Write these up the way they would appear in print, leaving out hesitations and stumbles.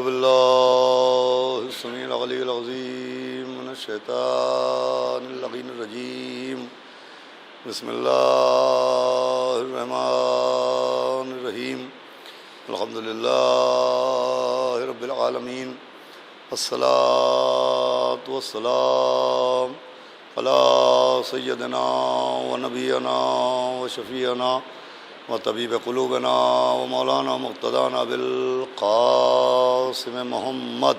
بالله السميع العلي العظيم من الشيطان اللعين الرجيم بسم الله الرحمن الرحيم الحمد لله رب العالمين الصلاة والسلام على سيدنا ونبينا وشفيعنا وطبيب قلوبنا ومولانا مقتدانا بالقاسم محمد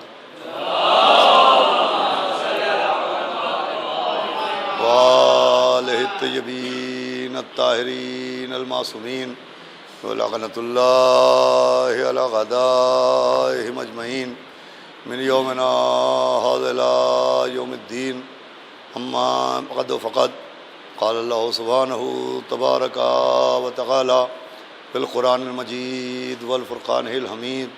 وآلہ الطیبین الطاہرین المعصومین ولعنۃ اللہ علی اعدائہم اجمعین من یومنا ھذا الی یوم الدین اما بعد فقد قال اللہ سبحانہ تبارک و تعالی فی القرآن المجید والفرقان الحمید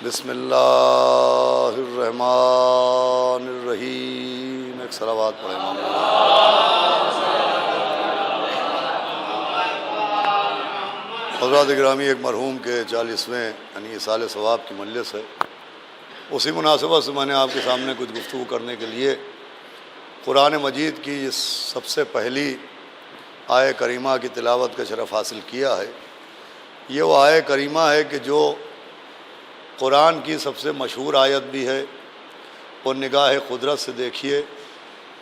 بسم اللہ الرحمن الرحیم. ایک صلوات پڑھیں امام. حضرات گرامی، ایک مرحوم کے 40ویں یعنی سال ثواب کی مجلس ہے. اسی مناسبت سے میں نے آپ کے سامنے کچھ گفتگو کرنے کے لیے قرآن مجید کی سب سے پہلی آیہ کریمہ کی تلاوت کا شرف حاصل کیا ہے. یہ وہ آیہ کریمہ ہے کہ جو قرآن کی سب سے مشہور آیت بھی ہے اور نگاہ قدرت سے دیکھیے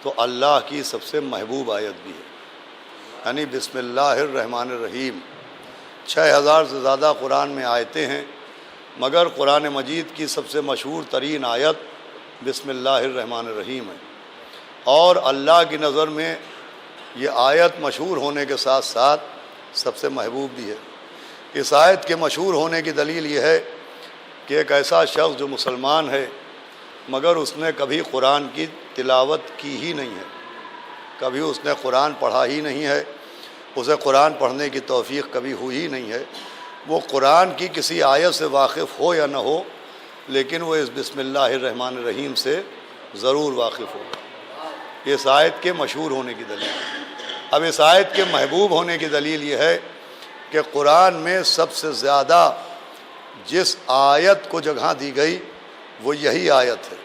تو اللہ کی سب سے محبوب آیت بھی ہے. یعنی بسم اللہ الرحمن الرحیم. 6000 سے زیادہ قرآن میں آیتیں ہیں، مگر قرآن مجید کی سب سے مشہور ترین آیت بسم اللہ الرحمن الرحیم ہے. اور اللہ کی نظر میں یہ آیت مشہور ہونے کے ساتھ ساتھ سب سے محبوب بھی ہے. اس آیت کے مشہور ہونے کی دلیل یہ ہے کہ ایک ایسا شخص جو مسلمان ہے مگر اس نے کبھی قرآن کی تلاوت کی ہی نہیں ہے، کبھی اس نے قرآن پڑھا ہی نہیں ہے، اسے قرآن پڑھنے کی توفیق کبھی ہوئی ہی نہیں ہے. وہ قرآن کی کسی آیت سے واقف ہو یا نہ ہو، لیکن وہ اس بسم اللہ الرحمن الرحیم سے ضرور واقف ہوگا. یہ اس آیت کے مشہور ہونے کی دلیل. اب اس آیت کے محبوب ہونے کی دلیل یہ ہے کہ قرآن میں سب سے زیادہ جس آیت کو جگہ دی گئی وہ یہی آیت ہے.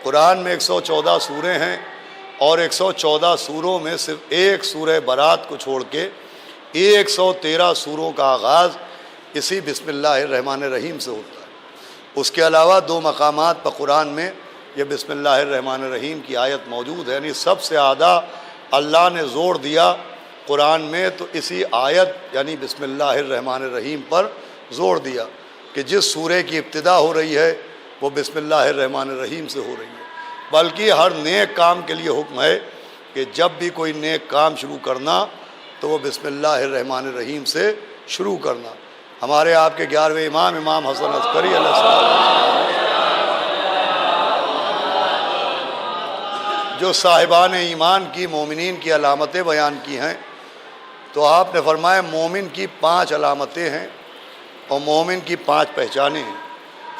قرآن میں 114 سورے ہیں اور 114 سوروں میں صرف ایک سورہ برات کو چھوڑ کے 113 سوروں کا آغاز اسی بسم اللہ الرحمن الرحیم سے ہوتا ہے. اس کے علاوہ 2 مقامات پر قرآن میں یہ بسم اللہ الرحمن الرحیم کی آیت موجود ہے. یعنی سب سے زیادہ اللہ نے زور دیا قرآن میں تو اسی آیت یعنی بسم اللہ الرحمن الرحیم پر زور دیا کہ جس سورے کی ابتدا ہو رہی ہے وہ بسم اللہ الرحمن الرحیم سے ہو رہی ہے. بلکہ ہر نیک کام کے لیے حکم ہے کہ جب بھی کوئی نیک کام شروع کرنا تو وہ بسم اللہ الرحمن الرحیم سے شروع کرنا. ہمارے آپ کے 11ویں امام حسن عسکری علیہ السلام جو صاحبان ایمان کی مومنین کی علامتیں بیان کی ہیں تو آپ نے فرمایا مومن کی 5 علامتیں ہیں اور مومن کی 5 پہچانیں ہیں.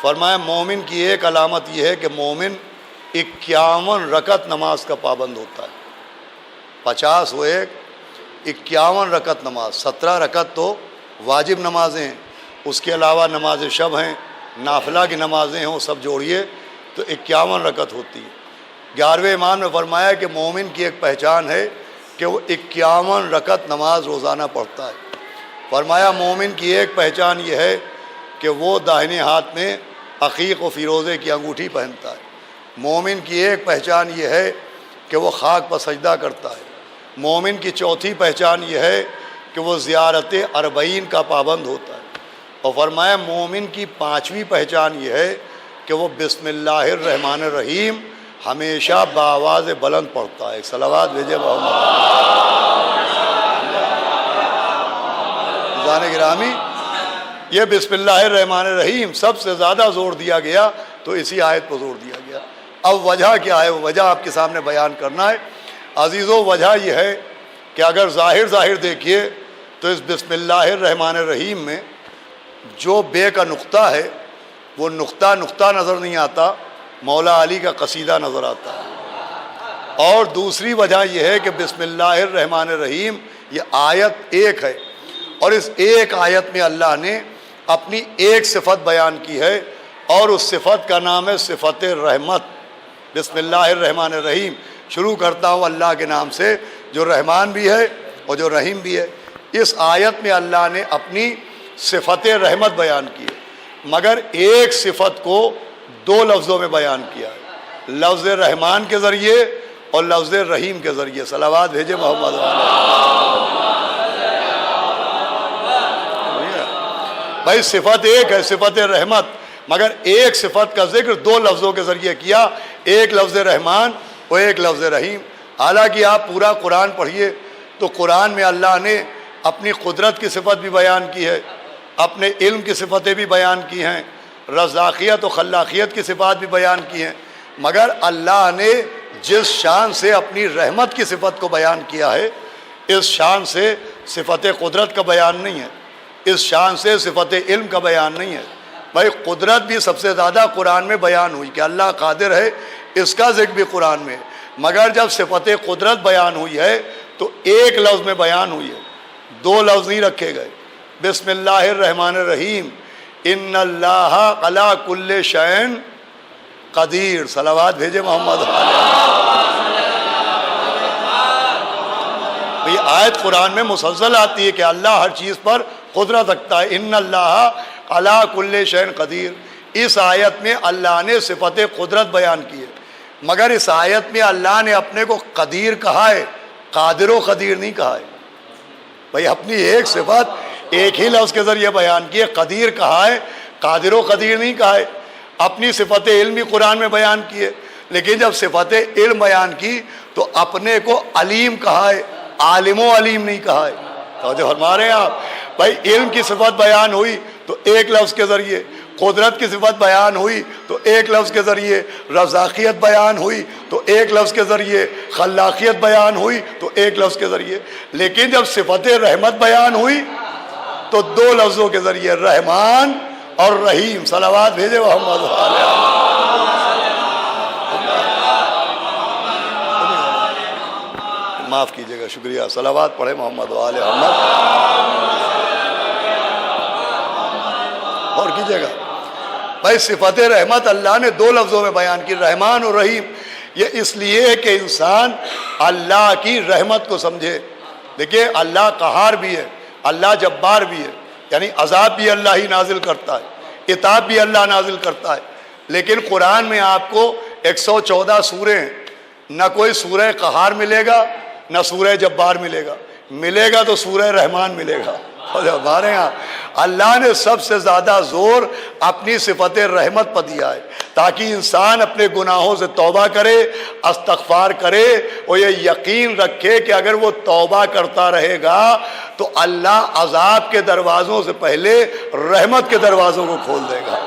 فرمایا مومن کی ایک علامت یہ ہے کہ مومن 51 رکعت نماز کا پابند ہوتا ہے. 50 و 1 51 رکعت نماز. 17 رکعت تو واجب نمازیں ہیں، اس کے علاوہ نماز شب ہیں، نافلہ کی نمازیں ہیں، وہ سب جوڑیے تو 51 رکعت ہوتی ہے. 11ویں امام نے فرمایا کہ مومن کی ایک پہچان ہے کہ وہ 51 رکعت نماز روزانہ پڑھتا ہے. فرمایا مومن کی ایک پہچان یہ ہے کہ وہ داہنے ہاتھ میں عقیق و فیروزے کی انگوٹھی پہنتا ہے. مومن کی ایک پہچان یہ ہے کہ وہ خاک پر سجدہ کرتا ہے. مومن کی چوتھی پہچان یہ ہے کہ وہ زیارت اربعین کا پابند ہوتا ہے. اور فرمایا مومن کی 5ویں پہچان یہ ہے کہ وہ بسم اللہ الرحمن الرحیم ہمیشہ بآواز بلند پڑھتا ہے. ایک صلوات بھیجے محمد. عزیزان گرامی، یہ بسم اللہ الرحمن الرحیم سب سے زیادہ زور دیا گیا تو اسی آیت پر زور دیا گیا. اب وجہ کیا ہے؟ وہ وجہ آپ کے سامنے بیان کرنا ہے. عزیزو، وجہ یہ ہے کہ اگر ظاہر دیکھیے تو اس بسم اللہ الرحمن الرحیم میں جو بے کا نقطہ ہے وہ نقطہ نظر نہیں آتا، مولا علی کا قصیدہ نظر آتا ہے. اور دوسری وجہ یہ ہے کہ بسم اللہ الرحمن الرحیم یہ آیت ایک ہے اور اس ایک آیت میں اللہ نے اپنی ایک صفت بیان کی ہے اور اس صفت کا نام ہے صفت رحمت۔ بسم اللہ الرحمن الرحیم، شروع کرتا ہوں اللہ کے نام سے جو رحمان بھی ہے اور جو رحیم بھی ہے۔ اس آیت میں اللہ نے اپنی صفت رحمت بیان کی ہے، مگر ایک صفت کو دو لفظوں میں بیان کیا ہے، لفظ رحمان کے ذریعے اور لفظ رحیم کے ذریعے۔ صلوات بھیجے محمد بھائی، صفت ایک ہے صفت رحمت، مگر ایک صفت کا ذکر دو لفظوں کے ذریعے کیا، ایک لفظ رحمان اور ایک لفظ رحیم۔ حالانکہ آپ پورا قرآن پڑھیے تو قرآن میں اللہ نے اپنی قدرت کی صفت بھی بیان کی ہے، اپنے علم کی صفتیں بھی بیان کی ہیں، رزاقیت و خلاقیت کی صفات بھی بیان کی ہیں، مگر اللہ نے جس شان سے اپنی رحمت کی صفت کو بیان کیا ہے، اس شان سے صفت قدرت کا بیان نہیں ہے، اس شان سے صفت علم کا بیان نہیں ہے۔ بھائی قدرت بھی سب سے زیادہ قرآن میں بیان ہوئی کہ اللہ قادر ہے، اس کا ذکر بھی قرآن میں، مگر جب صفت قدرت بیان ہوئی ہے تو ایک لفظ میں بیان ہوئی ہے، دو لفظ نہیں رکھے گئے۔ بسم اللہ الرحمن الرحیم، ان اللہ علی کل شیء قدیر۔ صلوات بھیجے محمد۔ یہ آیت قرآن میں مسلسل آتی ہے کہ اللہ ہر چیز پر قدرت رکھتا ہے، ان اللہ علی کل شیء قدیر۔ اس آیت میں اللہ نے صفت قدرت بیان کی ہے، مگر اس آیت میں اللہ نے اپنے کو قدیر کہا ہے، قادر و قدیر نہیں کہا ہے۔ بھائی اپنی ایک صفت ایک ہی لفظ کے ذریعے بیان کی ہے، قدیر کہا ہے، قادر و قدیر نہیں کہا ہے۔ اپنی صفت علم بھی قرآن میں بیان کی ہے، لیکن جب صفت علم بیان کی تو اپنے کو علیم کہا ہے، عالم و علیم نہیں کہا ہے۔ توجہ فرما رہے ہیں آپ؟ بھائی علم کی صفت بیان ہوئی تو ایک لفظ کے ذریعے، قدرت کی صفت بیان ہوئی تو ایک لفظ کے ذریعے، رزاقیت بیان ہوئی تو ایک لفظ کے ذریعے، خلاقیت بیان ہوئی تو ایک لفظ کے ذریعے، لیکن جب صفت رحمت بیان ہوئی تو دو لفظوں کے ذریعے، رحمان اور رحیم۔ صلوات بھیجے محمد۔ معاف کیجیے گا، شکریہ۔ صلوات پڑھے محمد وآل محمد۔ اور کیجیے گا بھائی، صفت رحمت اللہ نے دو لفظوں میں بیان کی، رحمان اور رحیم۔ یہ اس لیے کہ انسان اللہ کی رحمت کو سمجھے۔ دیکھیے اللہ قہار بھی ہے، اللہ جبار بھی ہے، یعنی عذاب بھی اللہ ہی نازل کرتا ہے، عتاب بھی اللہ نازل کرتا ہے، لیکن قرآن میں آپ کو 114 سورے ہیں، نہ کوئی سورہ قہار ملے گا نہ سورہ جبار ملے گا، ملے گا تو سورہ رحمان ملے گا۔ ہمارے ہاں اللہ نے سب سے زیادہ زور اپنی صفت رحمت پر دیا ہے، تاکہ انسان اپنے گناہوں سے توبہ کرے، استغفار کرے، اور یہ یقین رکھے کہ اگر وہ توبہ کرتا رہے گا تو اللہ عذاب کے دروازوں سے پہلے رحمت کے دروازوں کو کھول دے گا۔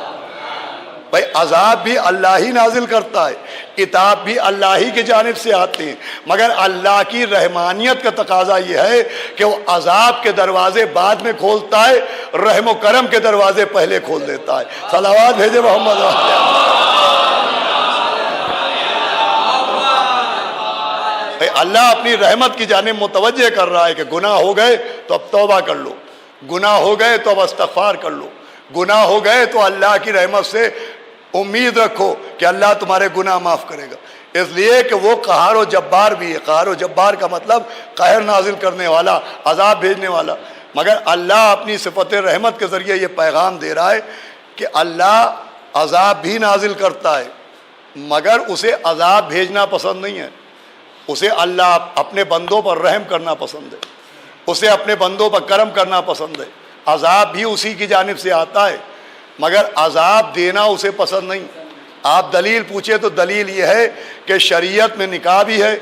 بھائی عذاب بھی اللہ ہی نازل کرتا ہے، عتاب بھی اللہ ہی کی جانب سے آتے ہیں، مگر اللہ کی رحمانیت کا تقاضا یہ ہے کہ وہ عذاب کے دروازے بعد میں کھولتا ہے، رحم و کرم کے دروازے پہلے کھول دیتا ہے۔ صلوات بھیجے محمد۔ اللہ اپنی رحمت کی جانب متوجہ کر رہا ہے کہ گناہ ہو گئے تو اب توبہ کر لو، گناہ ہو گئے تو اب استغفار کر لو، گناہ ہو گئے تو اللہ کی رحمت سے امید رکھو کہ اللہ تمہارے گناہ معاف کرے گا، اس لیے کہ وہ قہار و جبار بھی ہے۔ قہار و جبار کا مطلب قہر نازل کرنے والا، عذاب بھیجنے والا، مگر اللہ اپنی صفت رحمت کے ذریعے یہ پیغام دے رہا ہے کہ اللہ عذاب بھی نازل کرتا ہے، مگر اسے عذاب بھیجنا پسند نہیں ہے، اسے اللہ اپنے بندوں پر رحم کرنا پسند ہے، اسے اپنے بندوں پر کرم کرنا پسند ہے۔ عذاب بھی اسی کی جانب سے آتا ہے، مگر عذاب دینا اسے پسند نہیں۔ آپ دلیل پوچھے تو دلیل یہ ہے کہ شریعت میں نکاح بھی ہے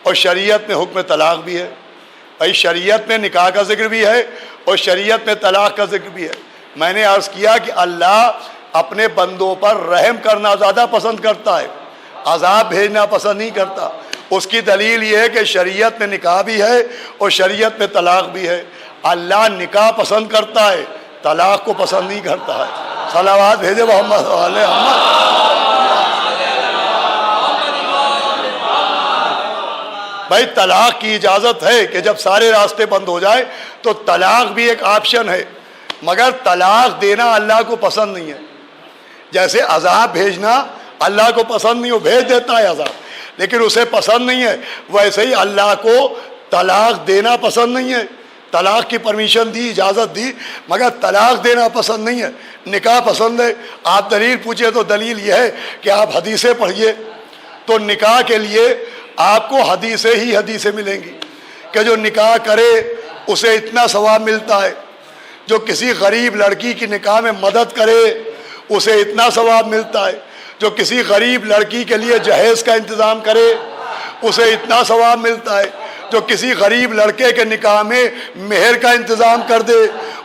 اور شریعت میں حکم طلاق بھی ہے۔ بھائی شریعت میں نکاح کا ذکر بھی ہے اور شریعت میں طلاق کا ذکر بھی ہے۔ میں نے عرض کیا کہ اللہ اپنے بندوں پر رحم کرنا زیادہ پسند کرتا ہے، عذاب بھیجنا پسند نہیں کرتا۔ اس کی دلیل یہ ہے کہ شریعت میں نکاح بھی ہے اور شریعت میں طلاق بھی ہے۔ اللہ نکاح پسند کرتا ہے، طلاق کو پسند نہیں کرتا ہے۔ صلوات بھیجے محمد علیہ محمد۔ بھائی طلاق کی اجازت ہے کہ جب سارے راستے بند ہو جائے تو طلاق بھی ایک آپشن ہے، مگر طلاق دینا اللہ کو پسند نہیں ہے۔ جیسے عذاب بھیجنا اللہ کو پسند نہیں، وہ بھیج دیتا ہے عذاب، لیکن اسے پسند نہیں ہے، ویسے ہی اللہ کو طلاق دینا پسند نہیں ہے۔ طلاق کی پرمیشن دی، اجازت دی، مگر طلاق دینا پسند نہیں ہے، نکاح پسند ہے۔ آپ دلیل پوچھے تو دلیل یہ ہے کہ آپ حدیثیں پڑھیے، تو نکاح کے لیے آپ کو حدیثیں ملیں گی کہ جو نکاح کرے اسے اتنا ثواب ملتا ہے، جو کسی غریب لڑکی کی نکاح میں مدد کرے اسے اتنا ثواب ملتا ہے، جو کسی غریب لڑکی کے لیے جہیز کا انتظام کرے اسے اتنا ثواب ملتا ہے، جو کسی غریب لڑکے کے نکاح میں مہر کا انتظام کر دے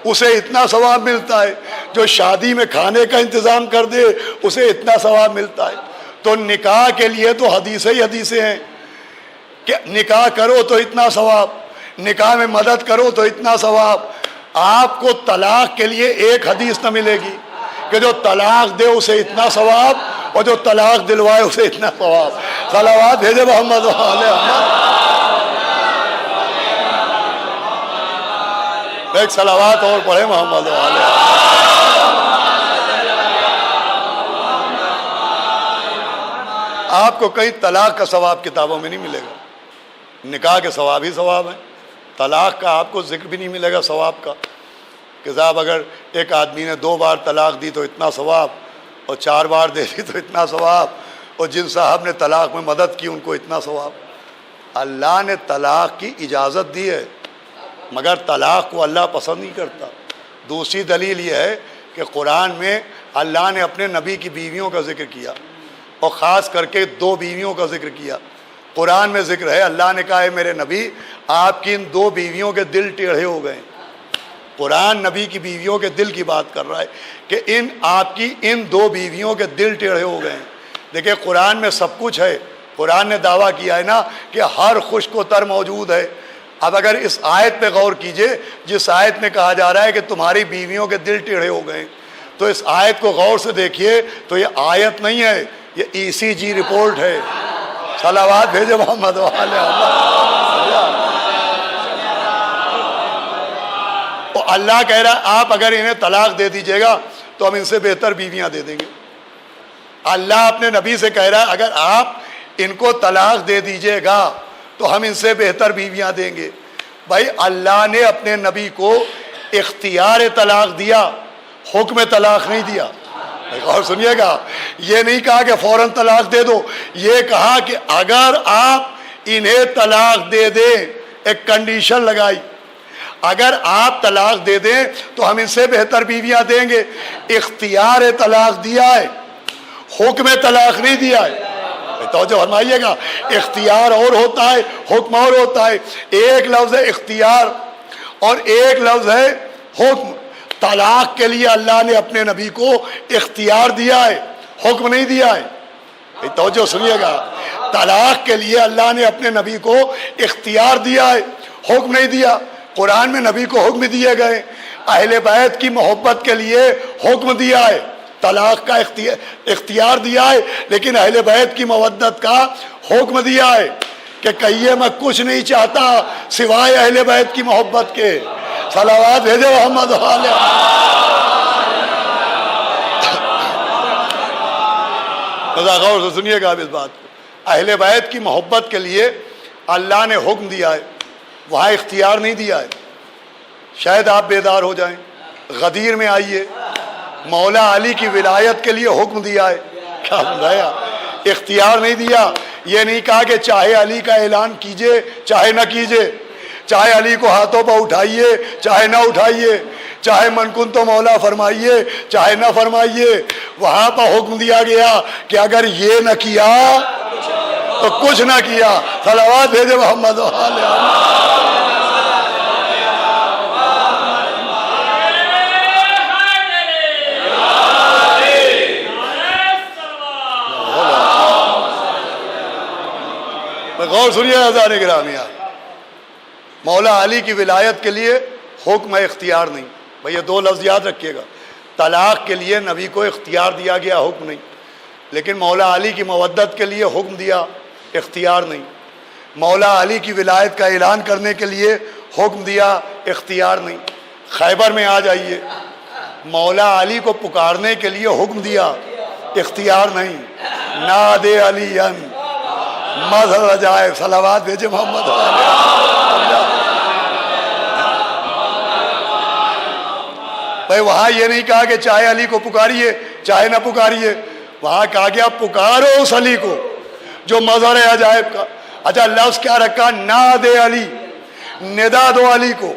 اسے اتنا ثواب ملتا ہے، جو شادی میں کھانے کا انتظام کر دے اسے اتنا ثواب ملتا ہے۔ تو نکاح کے لیے تو حدیثیں ہیں کہ نکاح کرو تو اتنا ثواب، نکاح میں مدد کرو تو اتنا ثواب۔ آپ کو طلاق کے لیے ایک حدیث نہ ملے گی کہ جو طلاق دے اسے اتنا ثواب اور جو طلاق دلوائے اسے اتنا ثواب۔ صلوات بھیجے محمد وعلى محمد۔ ایک صلوات اور پڑھے محمد وعلى۔ آپ کو کہیں طلاق کا ثواب کتابوں میں نہیں ملے گا، نکاح کے ثواب ہی ثواب ہیں، طلاق کا آپ کو ذکر بھی نہیں ملے گا ثواب کا، کہ صاحب اگر ایک آدمی نے 2 بار طلاق دی تو اتنا ثواب، اور 4 بار دے دی تو اتنا ثواب، اور جن صاحب نے طلاق میں مدد کی ان کو اتنا ثواب۔ اللہ نے طلاق کی اجازت دی ہے، مگر طلاق کو اللہ پسند نہیں کرتا۔ دوسری دلیل یہ ہے کہ قرآن میں اللہ نے اپنے نبی کی بیویوں کا ذکر کیا، اور خاص کر کے 2 بیویوں کا ذکر کیا۔ قرآن میں ذکر ہے، اللہ نے کہا ہے میرے نبی آپ کی ان 2 بیویوں کے دل ٹیڑھے ہو گئے۔ قرآن نبی کی بیویوں کے دل کی بات کر رہا ہے کہ آپ کی ان 2 بیویوں کے دل ٹیڑھے ہو گئے۔ دیکھیں قرآن میں سب کچھ ہے، قرآن نے دعویٰ کیا ہے نا کہ ہر خشک و تر موجود ہے۔ اب اگر اس آیت پہ غور کیجئے، جس آیت میں کہا جا رہا ہے کہ تمہاری بیویوں کے دل ٹیڑھے ہو گئے، تو اس آیت کو غور سے دیکھیے تو یہ آیت نہیں ہے، یہ ECG رپورٹ ہے۔ صلوات بھیجے محمد وعلى محمد۔ اور اللہ کہہ رہا ہے آپ اگر انہیں طلاق دے دیجئے گا تو ہم ان سے بہتر بیویاں دے دیں گے۔ اللہ اپنے نبی سے کہہ رہا ہے اگر آپ ان کو طلاق دے دیجئے گا تو ہم ان سے بہتر بیویاں دیں گے۔ بھائی اللہ نے اپنے نبی کو اختیار طلاق دیا، حکم طلاق نہیں دیا۔ اور سنیے گا، یہ نہیں کہا کہ فوراً طلاق دے دو، یہ کہا کہ اگر آپ انہیں طلاق دے دیں، ایک کنڈیشن لگائی، اگر آپ طلاق دے دیں تو ہم ان سے بہتر بیویاں دیں گے۔ اختیار طلاق دیا ہے، حکم طلاق نہیں دیا ہے۔ توجہ فرمائیے گا، اختیار اور ہوتا ہے، حکم اور ہوتا ہے۔ ایک لفظ ہے اختیار اور ایک لفظ ہے حکم۔ طلاق کے لیے اللہ نے اپنے نبی کو اختیار دیا ہے، حکم نہیں دیا ہے۔ توجہ سنیے گا، طلاق کے لیے اللہ نے اپنے نبی کو اختیار دیا ہے، حکم نہیں دیا۔ قرآن میں نبی کو حکم دیے گئے، اہل بیت کی محبت کے لیے حکم دیا ہے، طلاق کا اختیار دیا ہے، لیکن اہل بیت کی مودت کا حکم دیا ہے کہ کہیے میں کچھ نہیں چاہتا سوائے اہل بیت کی محبت کے۔ صلوات بھیجے محمد وعلى۔ غور سے سنیے گا اب اس بات کو، اہل بیت کی محبت کے لیے اللہ نے حکم دیا ہے، وہاں اختیار نہیں دیا ہے۔ شاید آپ بیدار ہو جائیں، غدیر میں آئیے، مولا علی کی ولایت کے لیے حکم دیا ہے، کیا سمجھایا؟ اختیار نہیں دیا۔ یہ نہیں کہا کہ چاہے علی کا اعلان کیجئے چاہے نہ کیجئے، چاہے علی کو ہاتھوں پر اٹھائیے چاہے نہ اٹھائیے، چاہے من کن تو مولا فرمائیے چاہے نہ فرمائیے۔ وہاں پر حکم دیا گیا کہ اگر یہ نہ کیا تو کچھ نہ کیا۔ صلوات بھیجے محمد وعلى۔ غور سنیے عزیزان گرامی، مولا علی کی ولایت کے لیے حکم ہے، اختیار نہیں۔ بھئی یہ 2 لفظ یاد رکھیے گا، طلاق کے لیے نبی کو اختیار دیا گیا، حکم نہیں، لیکن مولا علی کی مودت کے لیے حکم دیا، اختیار نہیں۔ مولا علی کی ولایت کا اعلان کرنے کے لیے حکم دیا، اختیار نہیں۔ خیبر میں آ جائیے، مولا علی کو پکارنے کے لیے حکم دیا، اختیار نہیں. ناد علی مظہر جائے. صلوات بھیجے محمد. بھائی وہاں یہ نہیں کہا کہ چاہے علی کو پکاریے چاہے نہ پکاریے, وہاں کہا گیا پکارو اس علی کو جو مظہر عجائب کا. اچھا لفظ کیا رکھا؟ ناد علی, ندا دو علی کو.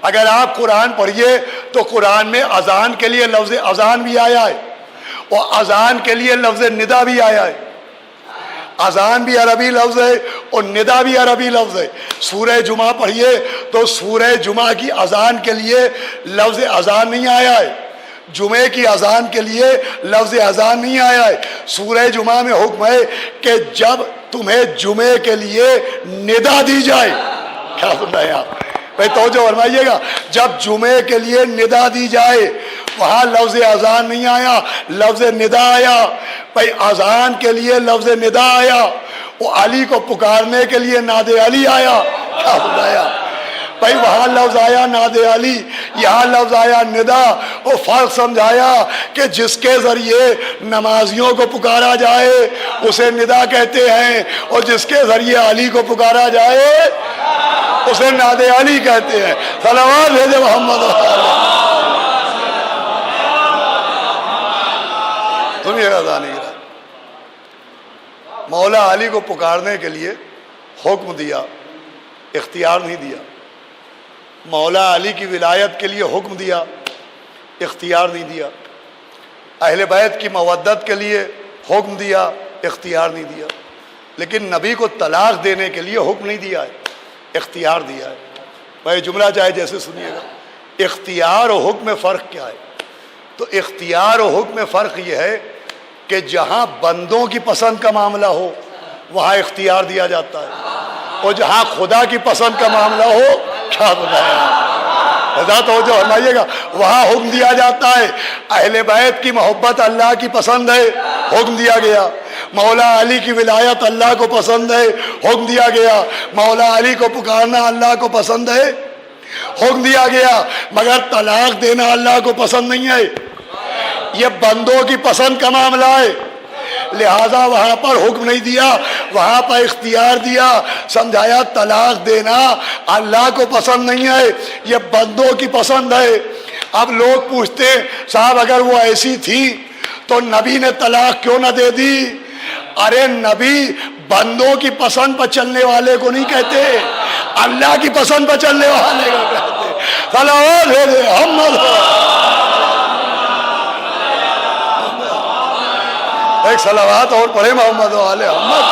اگر آپ قرآن پڑھیے تو قرآن میں اذان کے لیے لفظ اذان بھی آیا ہے اور اذان کے لیے لفظ ندا بھی آیا ہے. اذان بھی عربی لفظ ہے اور ندا بھی عربی لفظ ہے. سورہ جمعہ پڑھیے تو سورہ جمعہ کی اذان کے لیے لفظ اذان نہیں آیا ہے, جمعے کی اذان کے لیے لفظ اذان نہیں آیا ہے. سورہ جمعہ میں حکم ہے کہ جب تمہیں جمعے کے لیے ندا دی جائے. کیا سن رہے ہیں آپ؟ بھائی توجہ فرمائیے گا. جب جمعے کے لیے ندا دی جائے وہاں لفظ اذان نہیں آیا, لفظ ندا آیا. بھائی اذان کے لیے لفظ ندا آیا, وہ علی کو پکارنے کے لیے ناد علی آیا. کیا بتایا بھائی؟ وہاں لفظ آیا ناد علی, یہاں لفظ آیا ندا. وہ فرق سمجھایا کہ جس کے ذریعے نمازیوں کو پکارا جائے اسے ندا کہتے ہیں, اور جس کے ذریعے علی کو پکارا جائے اسے ناد علی کہتے ہیں. صلوات بھیجے محمد. سنیے گا دانی گرا, مولا علی کو پکارنے کے لیے حکم دیا, اختیار نہیں دیا. مولا علی کی ولایت کے لیے حکم دیا, اختیار نہیں دیا. اہل بیت کی مودت کے لیے حکم دیا, اختیار نہیں دیا. لیکن نبی کو طلاق دینے کے لیے حکم نہیں دیا ہے, اختیار دیا ہے. بھائی جملہ چاہے جیسے سنیے گا. اختیار و حکم میں فرق کیا ہے؟ تو اختیار و حکم میں فرق یہ ہے کہ جہاں بندوں کی پسند کا معاملہ ہو وہاں اختیار دیا جاتا ہے, اور جہاں خدا کی پسند کا معاملہ ہو, کیا بتایا خدا توجہ فرمائیے گا, وہاں حکم دیا جاتا ہے. اہل بیت کی محبت اللہ کی پسند ہے, حکم دیا گیا. مولا علی کی ولایت اللہ کو پسند ہے, حکم دیا گیا. مولا علی کو پکارنا اللہ کو پسند ہے, حکم دیا گیا. مگر طلاق دینا اللہ کو پسند نہیں ہے, یہ بندوں کی پسند کا معاملہ ہے. لہذا وہاں پر حکم نہیں دیا, وہاں پر اختیار دیا. سمجھایا طلاق دینا اللہ کو پسند نہیں ہے, یہ بندوں کی پسند ہے. اب لوگ پوچھتے صاحب اگر وہ ایسی تھی تو نبی نے طلاق کیوں نہ دے دی؟ ارے نبی بندوں کی پسند پر چلنے والے کو نہیں کہتے, اللہ کی پسند پر چلنے والے کو کہتے. صلوات بھیجے محمد. ایک صلوات اور پڑھے محمد والے محمد.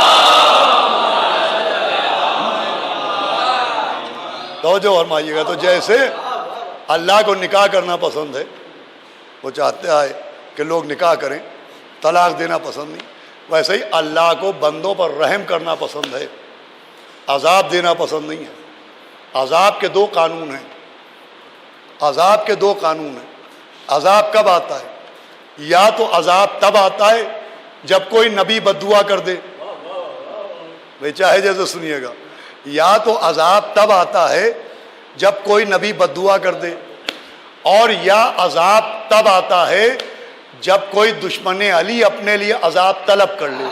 توجہ فرمائیے گا. تو جیسے اللہ کو نکاح کرنا پسند ہے, وہ چاہتے ہیں کہ لوگ نکاح کریں, طلاق دینا پسند نہیں, ویسے ہی اللہ کو بندوں پر رحم کرنا پسند ہے, عذاب دینا پسند نہیں ہے. عذاب کے دو قانون ہیں, عذاب کے دو قانون ہیں. عذاب کب آتا ہے؟ یا تو عذاب تب آتا ہے جب کوئی نبی بد دعا کر دے. بھائی چاہے جیسے سنیے گا. یا تو عذاب تب آتا ہے جب کوئی نبی بد دعا کر دے, اور یا عذاب تب آتا ہے جب کوئی دشمن علی اپنے لیے عذاب طلب کر لے.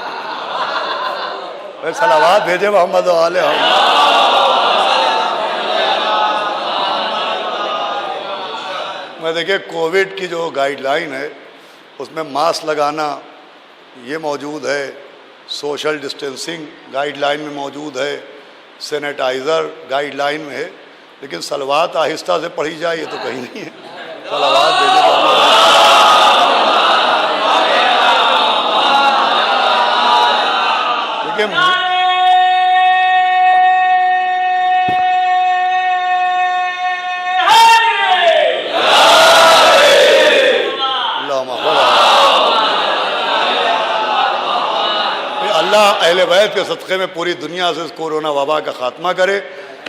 بھائی صلوات بھیجے محمد والے محمد. میں دیکھیں کووڈ کی جو گائیڈ لائن ہے اس میں ماسک لگانا یہ موجود ہے, سوشل ڈسٹینسنگ گائیڈ لائن میں موجود ہے, سینیٹائزر گائیڈ لائن میں ہے, لیکن صلوات آہستہ سے پڑھی جائے یہ تو کہیں نہیں ہے. صلوات دیکھیں اللہ اہل بیت کے صدقے میں پوری دنیا سے اس کورونا وبا کا خاتمہ کرے,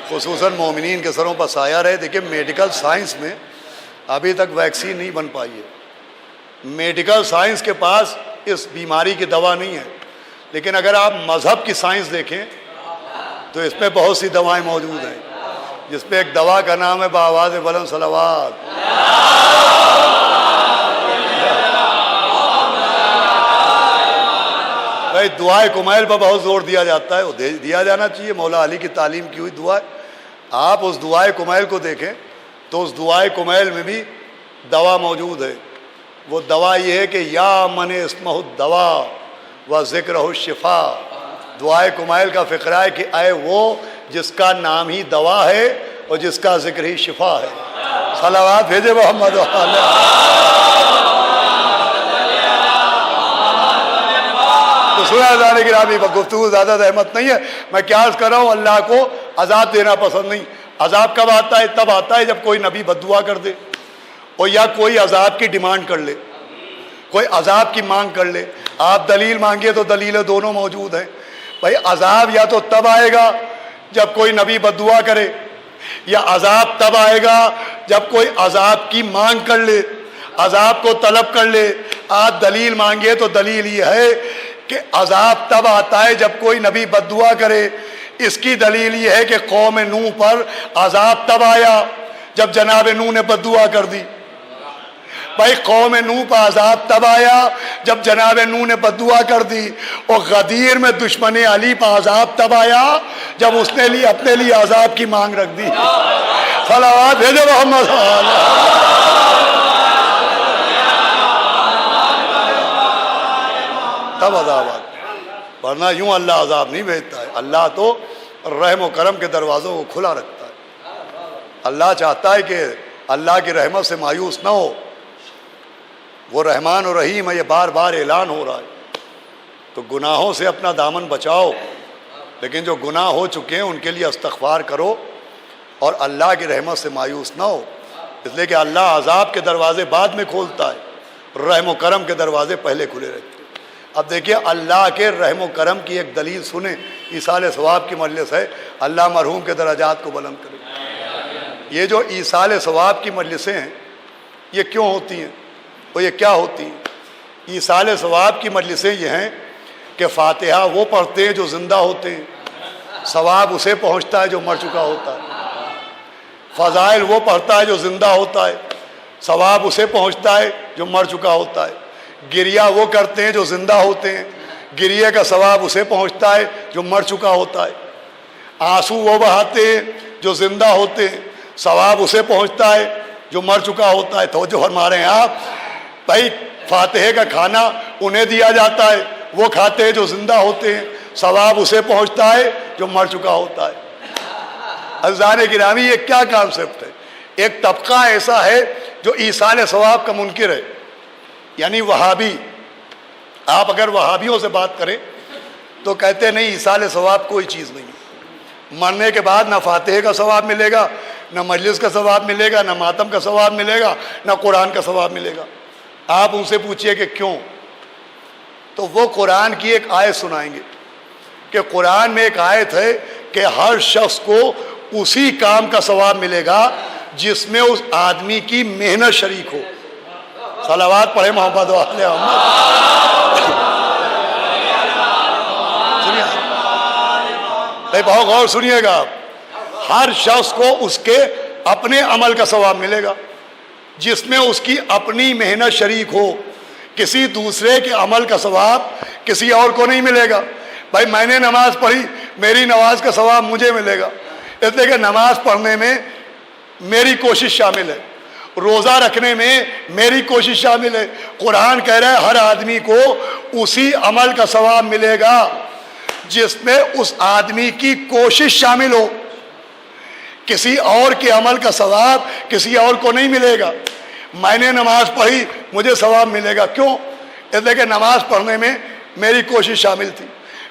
خصوصاً مومنین کے سروں پر سایہ رہے. دیکھیں میڈیکل سائنس میں ابھی تک ویکسین نہیں بن پائی ہے, میڈیکل سائنس کے پاس اس بیماری کی دوا نہیں ہے. لیکن اگر آپ مذہب کی سائنس دیکھیں تو اس میں بہت سی دوائیں موجود ہیں, جس میں ایک دوا کا نام ہے بآواز بلند صلوات. بھائی دعائے کمیل پر بہت زور دیا جاتا ہے، وہ دیا جانا چاہیے، مولا علی کی تعلیم کی ہوئی دعا ہے۔ آپ اس دعائے کمیل کو دیکھیں تو اس دعائے کمیل میں بھی دوا موجود ہے۔ وہ دوا یہ ہے کہ یا من اسمہ الدوا و ذکرہ الشفا۔ دعائے کمیل کا فقرہ ہے کہ اے وہ جس کا نام ہی دوا ہے اور جس کا ذکر ہی شفا ہے۔ صلوات بھیجے محمد علیہ۔ تو سنہ جانے کی رامی گفتگو زیادہ احمد نہیں ہے، میں کیا عرض کر رہا ہوں، اللہ کو عذاب دینا پسند نہیں۔ عذاب کب آتا ہے؟ تب آتا ہے جب کوئی نبی بد دعا کر دے اور یا کوئی عذاب کی ڈیمانڈ کر لے، کوئی عذاب کی مانگ کر لے۔ آپ دلیل مانگیے تو دلیلیں دونوں موجود ہیں۔ بھائی عذاب یا تو تب آئے گا جب کوئی نبی بد دعا کرے، یا عذاب تب آئے گا جب کوئی عذاب کی مانگ کر لے، عذاب کو طلب کر لے۔ آپ دلیل مانگیے تو دلیل یہ ہے کہ عذاب تب آتا ہے جب کوئی نبی بد دعا کرے۔ اس کی دلیل یہ ہے کہ قوم نوح پر عذاب تب آیا جب جناب نوح نے بد دعا کر دی۔ بھائی قوم نوح پر عذاب تب آیا جب جناب نوح نے بد دعا کر دی، اور غدیر میں دشمن علی پر عذاب تب آیا جب اس نے اپنے لیے عذاب کی مانگ رکھ دی۔ صلوات بھیجو محمد صلی اللہ علیہ وسلم۔ تب عذاب آتا، ورنہ یوں اللہ عذاب نہیں بھیجتا ہے۔ اللہ تو رحم و کرم کے دروازوں کو کھلا رکھتا ہے۔ اللہ چاہتا ہے کہ اللہ کی رحمت سے مایوس نہ ہو۔ وہ رحمان و رحیم ہے، یہ بار بار اعلان ہو رہا ہے۔ تو گناہوں سے اپنا دامن بچاؤ، لیکن جو گناہ ہو چکے ہیں ان کے لیے استغفار کرو اور اللہ کی رحمت سے مایوس نہ ہو، اس لیے کہ اللہ عذاب کے دروازے بعد میں کھولتا ہے، رحم و کرم کے دروازے پہلے کھلے رہتے ہیں۔ اب دیکھیے اللہ کے رحم و کرم کی ایک دلیل سنیں، ایصال ثواب کی مجلس ہے، اللہ مرحوم کے درجات کو بلند کرے۔ یہ جو ایصال ثواب کی مجلسیں ہیں یہ کیوں ہوتی ہیں، وہ یہ کیا ہوتی ہیں؟ ایصال ثواب کی مجلسیں یہ ہیں کہ فاتحہ وہ پڑھتے ہیں جو زندہ ہوتے ہیں، ثواب اسے پہنچتا ہے جو مر چکا ہوتا ہے۔ فضائل وہ پڑھتا ہے جو زندہ ہوتا ہے، ثواب اسے پہنچتا ہے جو مر چکا ہوتا ہے۔ گریہ وہ کرتے ہیں جو زندہ ہوتے ہیں، گریہ کا ثواب اسے پہنچتا ہے جو مر چکا ہوتا ہے۔ آنسو وہ بہاتے ہیں جو زندہ ہوتے ہیں، ثواب اسے پہنچتا ہے جو مر چکا ہوتا ہے۔ توجہ فرما رہے ہیں آپ؟ بھائی فاتحے کا کھانا انہیں دیا جاتا ہے، وہ کھاتے ہیں جو زندہ ہوتے ہیں، ثواب اسے پہنچتا ہے جو مر چکا ہوتا ہے۔ عزیزان گرامی، یہ کیا کانسیپٹ ہے؟ ایک طبقہ ایسا ہے جو ایصال ثواب کا منکر ہے، یعنی وہابی۔ آپ اگر وہابیوں سے بات کریں تو کہتے ہیں نہیں، ایصال ثواب کوئی چیز نہیں ہے، مرنے کے بعد نہ فاتحے کا ثواب ملے گا، نہ مجلس کا ثواب ملے گا، نہ ماتم کا ثواب ملے گا، نہ قرآن کا ثواب ملے گا۔ آپ ان سے پوچھئے کہ کیوں، تو وہ قرآن کی ایک آیت سنائیں گے کہ قرآن میں ایک آیت ہے کہ ہر شخص کو اسی کام کا ثواب ملے گا جس میں اس آدمی کی محنت شریک ہو۔ صلوات پڑھے محمد و آل محمد۔ سنیے بھائی، بہت غور سنیے گا آپ۔ ہر شخص کو اس کے اپنے عمل کا ثواب ملے گا جس میں اس کی اپنی محنت شریک ہو، کسی دوسرے کے عمل کا ثواب کسی اور کو نہیں ملے گا۔ بھائی میں نے نماز پڑھی، میری نماز کا ثواب مجھے ملے گا، اس لیے کہ نماز پڑھنے میں میری کوشش شامل ہے، روزہ رکھنے میں میری کوشش شامل ہے۔ قرآن کہہ رہا ہے ہر آدمی کو اسی عمل کا ثواب ملے گا جس میں اس آدمی کی کوشش شامل ہو، کسی اور کے عمل کا ثواب کسی اور کو نہیں ملے گا۔ میں نے نماز پڑھی، مجھے ثواب ملے گا، کیوں؟ اس لیے کہ نماز پڑھنے میں میری کوشش شامل تھی۔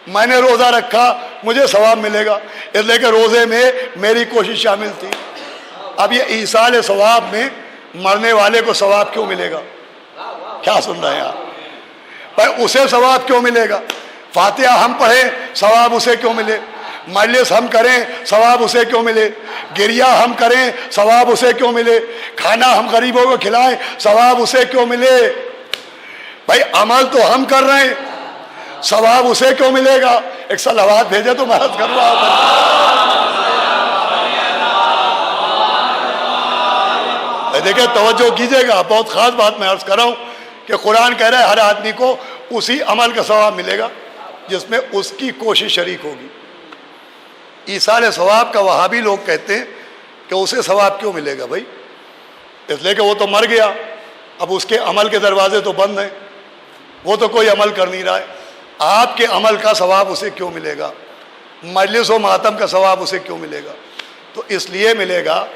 میں نے روزہ رکھا، مجھے ثواب ملے گا، اس لیے کہ روزے میں میری کوشش شامل تھی۔ اب یہ ایصال ثواب میں مرنے والے کو ثواب کیوں ملے گا؟ کیا سن رہے ہیں آپ؟ بھائی اسے ثواب کیوں ملے گا؟ فاتحہ ہم پڑھیں، ثواب اسے کیوں ملے؟ مجلس ہم کریں، ثواب اسے کیوں ملے؟ گریہ ہم کریں، ثواب اسے کیوں ملے؟ کھانا ہم غریبوں کو کھلائیں، ثواب اسے کیوں ملے؟ بھائی عمل تو ہم کر رہے ہیں، ثواب اسے کیوں ملے گا؟ ایک صلوات بھیجے تو میں عرض کر رہا ہوں۔ دیکھیں توجہ کیجئے گا، بہت خاص بات میں عرض کر رہا ہوں کہ قرآن کہہ رہا ہے ہر آدمی کو اسی عمل کا ثواب ملے گا جس میں اس کی کوشش شریک ہوگی۔ ایصال ثواب کا وہابی لوگ کہتے ہیں کہ اسے ثواب کیوں ملے گا بھائی؟ اس لیے کہ وہ تو مر گیا، اب اس کے عمل کے دروازے تو بند ہیں، وہ تو کوئی عمل کر نہیں رہا ہے، آپ کے عمل کا ثواب اسے کیوں ملے گا؟ مجلس و ماتم کا ثواب اسے کیوں ملے گا؟ تو اس لیے ملے گا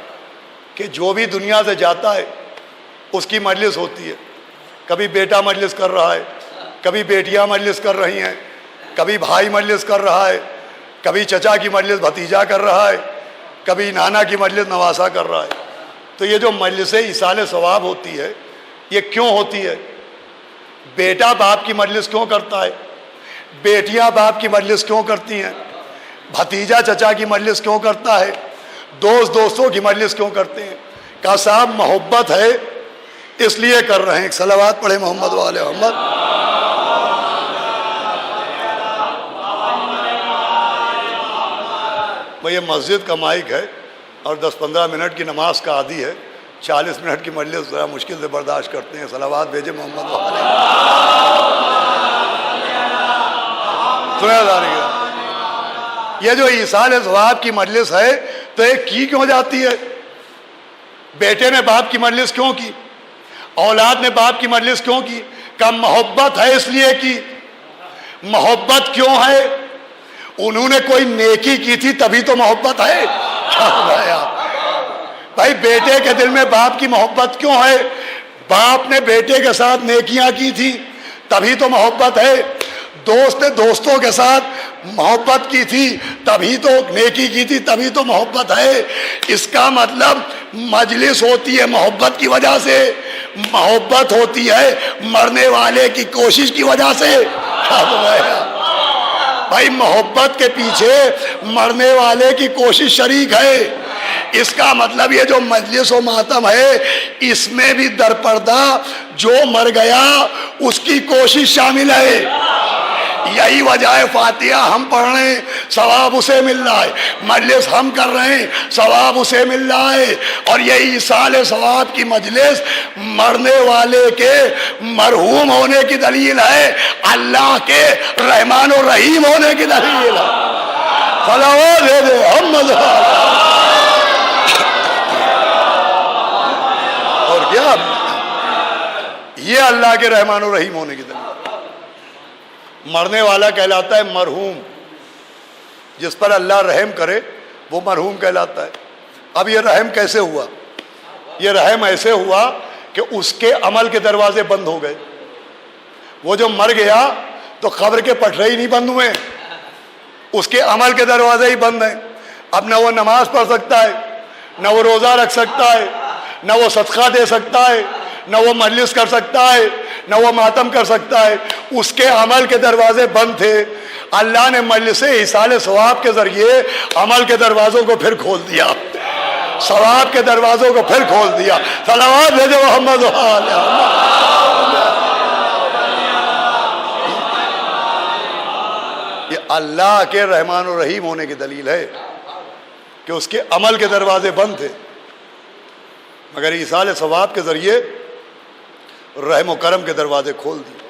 کہ جو بھی دنیا سے جاتا ہے اس کی مجلس ہوتی ہے، کبھی بیٹا مجلس کر رہا ہے، کبھی بیٹیاں مجلس کر رہی ہیں، کبھی بھائی مجلس کر رہا ہے، کبھی چچا کی مجلس بھتیجا کر رہا ہے، کبھی نانا کی مجلس نواسا کر رہا ہے۔ تو یہ جو مجلس ایصال ثواب ہوتی ہے یہ کیوں ہوتی ہے؟ بیٹا باپ کی مجلس کیوں کرتا ہے؟ بیٹیاں باپ کی مجلس کیوں کرتی ہیں؟ بھتیجا چچا کی مجلس کیوں کرتا ہے؟ دوست دوستوں کی مجلس کیوں کرتے ہیں؟ کہا صاحب محبت ہے اس لیے کر رہے ہیں۔ صلوات پڑھے محمد وآل محمد۔ یہ مسجد کا مائک ہے اور 10-15 منٹ کی نماز کا عادی ہے، 40 منٹ کی مجلس ذرا مشکل سے برداشت کرتے ہیں۔ صلوات بھیجے محمد وآل محمد۔ یہ جو ایصال ثواب کی مجلس ہے تو یہ کی کیوں جاتی ہے؟ بیٹے نے باپ کی مجلس کیوں کی؟ اولاد نے باپ کی مجلس کیوں کی؟ کہ محبت ہے اس لیے کی۔ محبت کیوں ہے؟ انہوں نے کوئی نیکی کی تھی تبھی تو محبت ہے۔ بھائی بیٹے کے دل میں باپ کی محبت کیوں ہے؟ باپ نے بیٹے کے ساتھ نیکیاں کی تھی تبھی تو محبت ہے۔ دوست نے دوستوں کے ساتھ محبت کی تھی تبھی تو نیکی کی تھی تبھی تو محبت ہے۔ اس کا مطلب مجلس ہوتی ہے محبت کی وجہ سے، محبت ہوتی ہے مرنے والے کی کوشش کی وجہ سے۔ بھائی محبت کے پیچھے مرنے والے کی کوشش شریک ہے۔ اس کا مطلب یہ جو مجلس و ماتم ہے اس میں بھی درپردہ جو مر گیا اس کی کوشش شامل ہے۔ یہی وجہ ہے فاتحہ ہم پڑھ رہے ہیں ثواب اسے مل رہا ہے، مجلس ہم کر رہے ہیں ثواب اسے مل رہا ہے۔ اور یہی ایصال ثواب کی مجلس مرنے والے کے مرحوم ہونے کی دلیل ہے، اللہ کے رحمان و رحیم ہونے کی دلیل ہے۔ صلوات دے دے محمد۔ اور کیا یہ اللہ کے رحمان و رحیم ہونے کی دلیل۔ مرنے والا کہلاتا ہے مرحوم، جس پر اللہ رحم کرے وہ مرحوم کہلاتا ہے۔ اب یہ رحم کیسے ہوا؟ یہ رحم ایسے ہوا کہ اس کے عمل کے دروازے بند ہو گئے۔ وہ جو مر گیا تو قبر کے پٹھرے ہی نہیں بند ہوئے، اس کے عمل کے دروازے ہی بند ہیں۔ اب نہ وہ نماز پڑھ سکتا ہے، نہ وہ روزہ رکھ سکتا ہے، نہ وہ صدقہ دے سکتا ہے، نہ وہ مجلس کر سکتا ہے، نہ وہ ماتم کر سکتا ہے۔ اس کے عمل کے دروازے بند تھے، اللہ نے مجلس ایصال ثواب کے ذریعے عمل کے دروازوں کو پھر کھول دیا، ثواب کے دروازوں کو پھر کھول دیا۔ صلوات بھیجو محمد وآل محمد۔ یہ اللہ کے رحمان و رحیم ہونے کی دلیل ہے کہ اس کے عمل کے دروازے بند تھے، مگر ایصال ثواب کے ذریعے رحم و کرم کے دروازے کھول دیے۔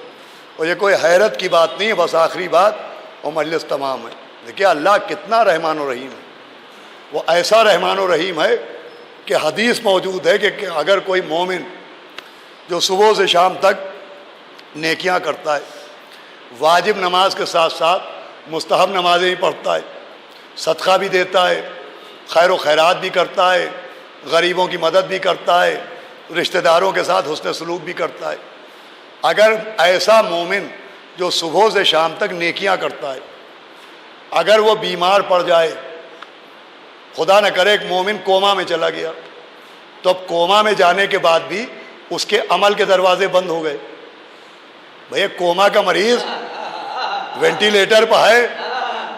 اور یہ کوئی حیرت کی بات نہیں ہے، بس آخری بات اور مجلس تمام ہے۔ دیکھیے اللہ کتنا رحمان و رحیم ہے، وہ ایسا رحمان و رحیم ہے کہ حدیث موجود ہے کہ اگر کوئی مومن جو صبح سے شام تک نیکیاں کرتا ہے، واجب نماز کے ساتھ ساتھ مستحب نمازیں بھی پڑھتا ہے، صدقہ بھی دیتا ہے، خیر و خیرات بھی کرتا ہے، غریبوں کی مدد بھی کرتا ہے، رشتہ داروں کے ساتھ حسن سلوک بھی کرتا ہے، اگر ایسا مومن جو صبح سے شام تک نیکیاں کرتا ہے اگر وہ بیمار پڑ جائے، خدا نہ کرے ایک مومن کوما میں چلا گیا، تو اب کوما میں جانے کے بعد بھی اس کے عمل کے دروازے بند ہو گئے۔ بھئی کوما کا مریض وینٹیلیٹر پہ ہے،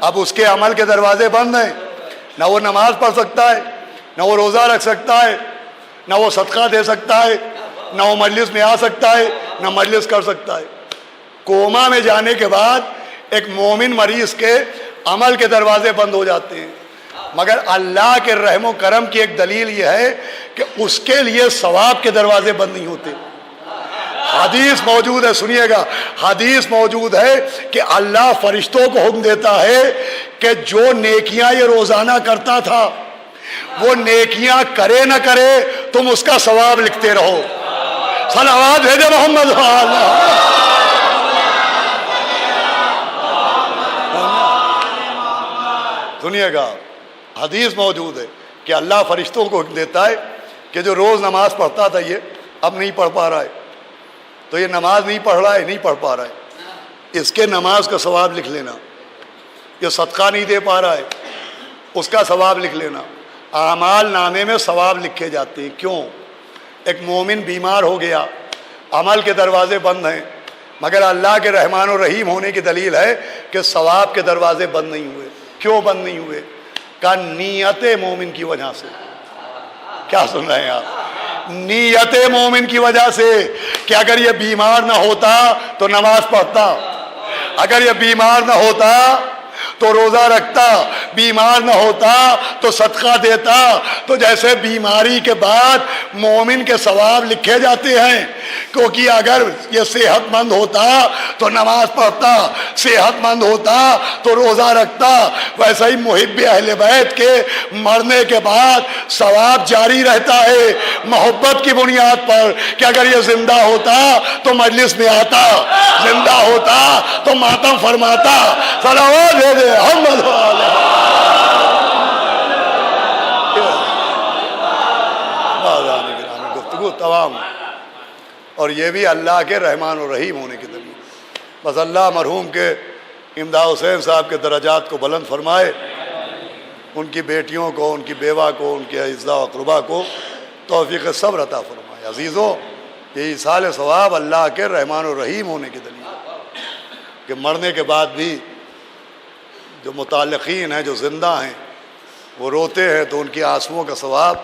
اب اس کے عمل کے دروازے بند ہیں، نہ وہ نماز پڑھ سکتا ہے، نہ وہ روزہ رکھ سکتا ہے، نہ وہ صدقہ دے سکتا ہے، نہ وہ مجلس میں آ سکتا ہے، نہ مجلس کر سکتا ہے۔ کوما میں جانے کے بعد ایک مومن مریض کے عمل کے دروازے بند ہو جاتے ہیں، مگر اللہ کے رحم و کرم کی ایک دلیل یہ ہے کہ اس کے لیے ثواب کے دروازے بند نہیں ہوتے۔ حدیث موجود ہے، سنیے گا، حدیث موجود ہے کہ اللہ فرشتوں کو حکم دیتا ہے کہ جو نیکیاں یہ روزانہ کرتا تھا وہ نیکیاں کرے نہ کرے تم اس کا ثواب لکھتے رہو۔ صلوات بھیجے محمد صلی اللہ علیہ وسلم۔ سنیے گا، حدیث موجود ہے کہ اللہ فرشتوں کو حکم دیتا ہے کہ جو روز نماز پڑھتا تھا یہ اب نہیں پڑھ پا رہا ہے، تو یہ نماز نہیں پڑھ رہا ہے، نہیں پڑھ پا رہا ہے، اس کے نماز کا ثواب لکھ لینا۔ یہ صدقہ نہیں دے پا رہا ہے، اس کا ثواب لکھ لینا۔ اعمال نامے میں ثواب لکھے جاتے ہیں۔ کیوں؟ ایک مومن بیمار ہو گیا، عمل کے دروازے بند ہیں، مگر اللہ کے رحمان و رحیم ہونے کی دلیل ہے کہ ثواب کے دروازے بند نہیں ہوئے۔ کیوں بند نہیں ہوئے؟ کہ نیت مومن کی وجہ سے۔ کیا سن رہے ہیں آپ؟ نیت مومن کی وجہ سے، کہ اگر یہ بیمار نہ ہوتا تو نماز پڑھتا، اگر یہ بیمار نہ ہوتا تو روزہ رکھتا، بیمار نہ ہوتا تو صدقہ دیتا۔ تو جیسے بیماری کے بعد مومن کے ثواب لکھے جاتے ہیں، کیونکہ اگر یہ صحت مند ہوتا تو نماز پڑھتا، صحت مند ہوتا تو روزہ رکھتا، ویسے ہی محب اہل بیت کے مرنے کے بعد ثواب جاری رہتا ہے محبت کی بنیاد پر، کہ اگر یہ زندہ ہوتا تو مجلس میں آتا، زندہ ہوتا تو ماتم فرماتا۔ صلوات دے محمد گفتگو تمام، اور یہ بھی اللہ کے رحمان و رحیم ہونے کی دلیل۔ بس اللہ مرحوم کے امداد حسین صاحب کے درجات کو بلند فرمائے، ان کی بیٹیوں کو، ان کی بیوہ کو، ان کے اعزاء و اقربا کو توفیق صبر عطا فرمائے۔ عزیزوں، یہ ایصال ثواب اللہ کے رحمان و رحیم ہونے کی دلیل ہے کہ مرنے کے بعد بھی جو متعلقین ہیں، جو زندہ ہیں، وہ روتے ہیں تو ان کی آنسوؤں کا ثواب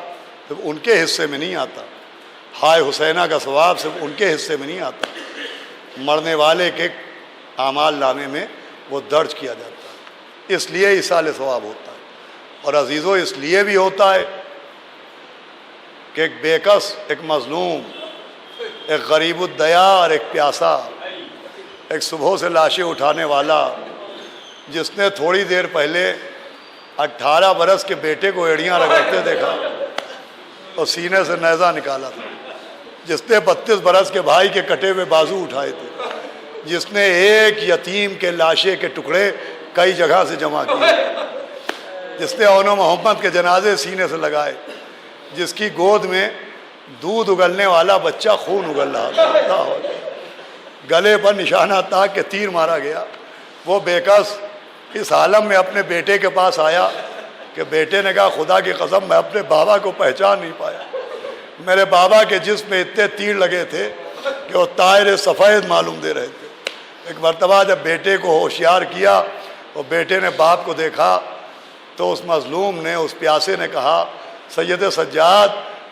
صرف ان کے حصے میں نہیں آتا، ہائے حسینہ کا ثواب صرف ان کے حصے میں نہیں آتا، مرنے والے کے اعمال نامے میں وہ درج کیا جاتا ہے۔ اس لیے ایصال ثواب ہوتا ہے۔ اور عزیزوں، اس لیے بھی ہوتا ہے کہ ایک بے کس، ایک مظلوم، ایک غریب الدیار، ایک پیاسا، ایک صبح سے لاشیں اٹھانے والا، جس نے تھوڑی دیر پہلے 18 برس کے بیٹے کو ایڑیاں رگڑتے دیکھا اور سینے سے نیزہ نکالا تھا، جس نے 32 برس کے بھائی کے کٹے ہوئے بازو اٹھائے تھے، جس نے ایک یتیم کے لاشے کے ٹکڑے کئی جگہ سے جمع کیے، جس نے اون و محمد کے جنازے سینے سے لگائے، جس کی گود میں دودھ اگلنے والا بچہ خون اگل رہا تھا، گلے پر نشانہ تھا کہ تیر مارا گیا، وہ بے کس اس عالم میں اپنے بیٹے کے پاس آیا کہ بیٹے نے کہا خدا کی قسم میں اپنے بابا کو پہچان نہیں پایا، میرے بابا کے جسم میں اتنے تیر لگے تھے کہ وہ طائر سفید معلوم دے رہے تھے۔ ایک مرتبہ جب بیٹے کو ہوشیار کیا اور بیٹے نے باپ کو دیکھا تو اس مظلوم نے، اس پیاسے نے کہا سید سجاد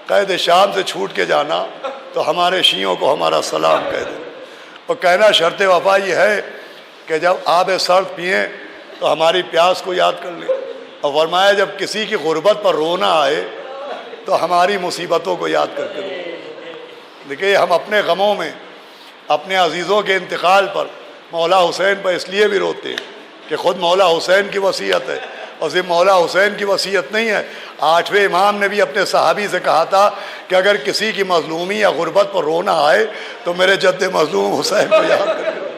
قید شام سے چھوٹ کے جانا تو ہمارے شیعوں کو ہمارا سلام کہہ دے، اور کہنا شرط وفا یہ ہے کہ جب آب سرد پئیں تو ہماری پیاس کو یاد کر لیں، اور فرمایا جب کسی کی غربت پر رونا آئے تو ہماری مصیبتوں کو یاد کر کے رو۔ دیکھیے، ہم اپنے غموں میں، اپنے عزیزوں کے انتقال پر، مولا حسین پر اس لیے بھی روتے ہیں کہ خود مولا حسین کی وصیت ہے، اور صرف مولا حسین کی وصیت نہیں ہے، 8ویں امام نے بھی اپنے صحابی سے کہا تھا کہ اگر کسی کی مظلومی یا غربت پر رونا آئے تو میرے جد مظلوم حسین کو یاد کر کے۔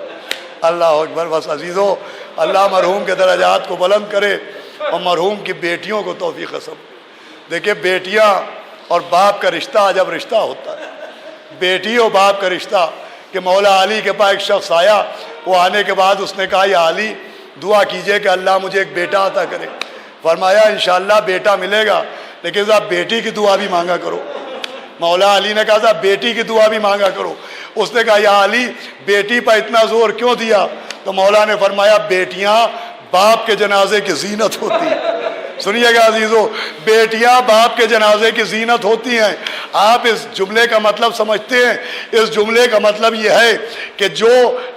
اللہ اکبر۔ بس عزیزوں، اللہ مرحوم کے درجات کو بلند کرے اور مرحوم کی بیٹیوں کو توفیق صبر۔ دیکھیں، بیٹیاں اور باپ کا رشتہ جب رشتہ ہوتا ہے، بیٹی اور باپ کا رشتہ، کہ مولا علی کے پاس ایک شخص آیا، وہ آنے کے بعد اس نے کہا یا علی دعا کیجئے کہ اللہ مجھے ایک بیٹا عطا کرے۔ فرمایا انشاءاللہ بیٹا ملے گا، لیکن صاحب بیٹی کی دعا بھی مانگا کرو۔ مولا علی نے کہا صاحب بیٹی کی دعا بھی مانگا کرو۔ اس نے کہا یا علی بیٹی پر اتنا زور کیوں دیا؟ تو مولا نے فرمایا بیٹیاں باپ کے جنازے کی زینت ہوتی ہیں۔ سنیے گا عزیزو، بیٹیاں باپ کے جنازے کی زینت ہوتی ہیں۔ آپ اس جملے کا مطلب سمجھتے ہیں؟ اس جملے کا مطلب یہ ہے کہ جو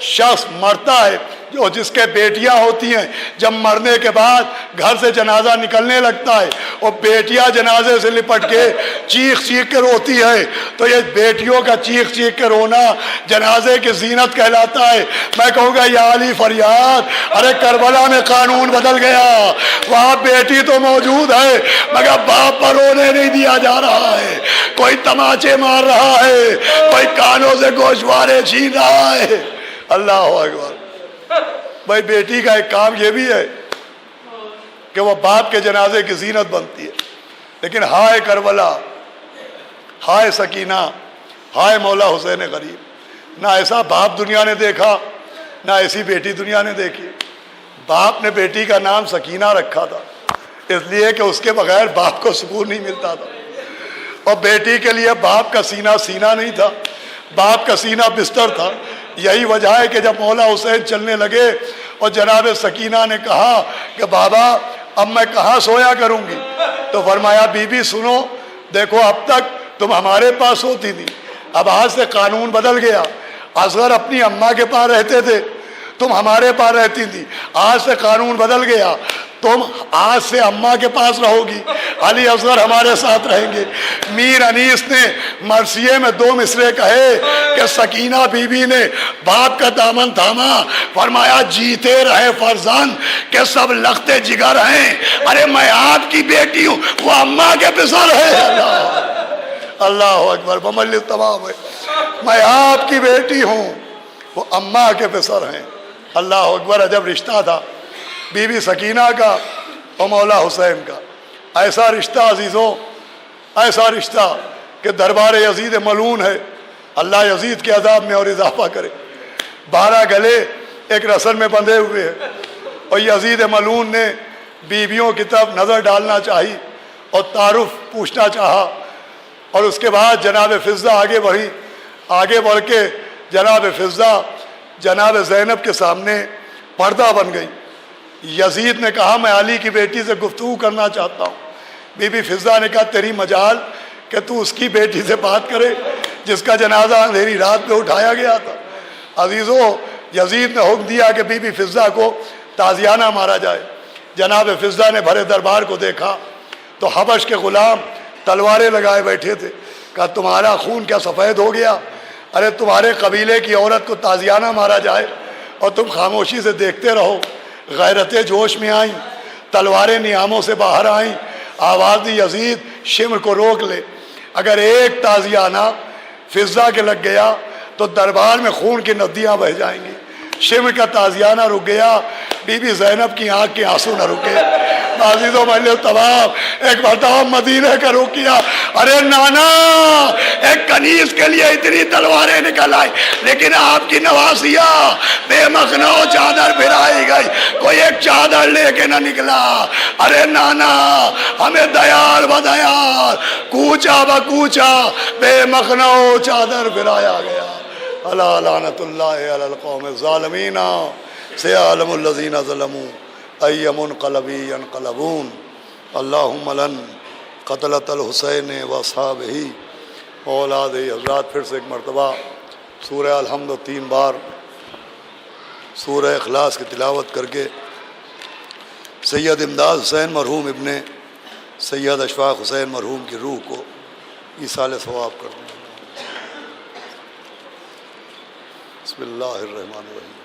شخص مرتا ہے، جو جس کے بیٹیاں ہوتی ہیں جب مرنے کے بعد گھر سے جنازہ نکلنے لگتا ہے اور بیٹیاں جنازے سے لپٹ کے چیخ چیخ کے روتی ہے تو یہ بیٹیوں کا چیخ چیخ کے رونا جنازے کی زینت کہلاتا ہے۔ میں کہوں گا یا علی فریاد، ارے کربلا میں قانون بدل گیا، وہاں بیٹی تو موجود ہے مگر باپ پر رونے نہیں دیا جا رہا ہے، کوئی تماچے مار رہا ہے، کوئی کانوں سے گوشوارے چھین رہا ہے۔ اللہ اکبر۔ بھائی بیٹی کا ایک کام یہ بھی ہے کہ وہ باپ کے جنازے کی زینت بنتی ہے، لیکن ہائے کربلا، ہائے سکینہ، ہائے مولا حسین غریب، نہ ایسا باپ دنیا نے دیکھا نہ ایسی بیٹی دنیا نے دیکھی۔ باپ نے بیٹی کا نام سکینہ رکھا تھا اس لیے کہ اس کے بغیر باپ کو سکون نہیں ملتا تھا، اور بیٹی کے لیے باپ کا سینہ سینہ نہیں تھا، باپ کا سینہ بستر تھا۔ یہی وجہ ہے کہ جب مولا حسین چلنے لگے اور جناب سکینہ نے کہا کہ بابا اب میں کہاں سویا کروں گی، تو فرمایا بی بی سنو، دیکھو اب تک تم ہمارے پاس ہوتی تھی، اب آج سے قانون بدل گیا، اصغر اپنی اماں کے پاس رہتے تھے، تم ہمارے پاس رہتی تھی، آج سے قانون بدل گیا، تم آج سے اماں کے پاس رہو گی، علی اصغر ہمارے ساتھ رہیں گے۔ میر انیس نے مرثیے میں 2 مصرے کہے کہ سکینہ بی بی نے باپ کا دامن تھاما، فرمایا جیتے رہے فرزند کہ سب لختے جگر ہیں، ارے میں آپ کی بیٹی ہوں وہ اماں کے پسر ہے۔ اللہ اکبر، مملک تمام ہے، میں آپ کی بیٹی ہوں وہ اماں کے پسر ہیں۔ اللہ اکبر، عجب رشتہ تھا بی بی سکینہ کا اور مولا حسین کا، ایسا رشتہ عزیزوں، ایسا رشتہ کہ دربار یزید ملعون ہے، اللہ یزید کے عذاب میں اور اضافہ کرے۔ 12 گلے ایک رسل میں بندھے ہوئے ہیں، اور یزید ملعون نے بیویوں کی طرف نظر ڈالنا چاہی اور تعارف پوچھنا چاہا، اور اس کے بعد جناب فضہ آگے بڑھ کے جناب فضہ جناب زینب کے سامنے پردہ بن گئی۔ یزید نے کہا میں علی کی بیٹی سے گفتگو کرنا چاہتا ہوں۔ بی بی فضہ نے کہا تیری مجال کہ تو اس کی بیٹی سے بات کرے جس کا جنازہ اندھیری رات میں اٹھایا گیا تھا۔ عزیزوں، یزید نے حکم دیا کہ بی بی فضہ کو تازیانہ مارا جائے۔ جناب فضہ نے بھرے دربار کو دیکھا تو حبش کے غلام تلواریں لگائے بیٹھے تھے۔ کہا تمہارا خون کیا سفید ہو گیا؟ ارے تمہارے قبیلے کی عورت کو تازیانہ مارا جائے اور تم خاموشی سے دیکھتے رہو۔ غیرتیں جوش میں آئیں، تلواریں نیاموں سے باہر آئیں، آواز دی یزید شمر کو روک لے، اگر ایک تازیانہ فضہ کے لگ گیا تو دربار میں خون کی ندیاں بہہ جائیں گی۔ شمر کا تازیانہ رک گیا، بی بی زینب کی آنکھ کے آنسو نہ رکے۔ عزیزوں مہلو تمام، ایک مرتبہ مدینہ کا رخ کیا، ارے نانا ایک کنیز کے لیے اتنی تلواریں نکل آئی، لیکن آپ کی نواسیہ بے مخنو چادر پھرائی گئی، کوئی ایک چادر لے کے نہ نکلا۔ ارے نانا ہمیں دیار بدیار، کوچا بکوچا بے مخنو چادر پھرایا گیا۔ الا لعنت اللہ علی القوم الظالمین سیعلم الذین ظلموا ای منقلب ینقلبون۔ اللہم لن قتلۃ الحسین واصحابہ اولاد۔ حضرات پھر سے ایک مرتبہ سورہ الحمد 3 بار سورہ اخلاص کی تلاوت کر کے سید امداد حسین مرحوم ابن سید اشفاق حسین مرحوم کی روح کو ایصال ثواب کر دیں۔ بسم اللہ الرحمن الرحیم۔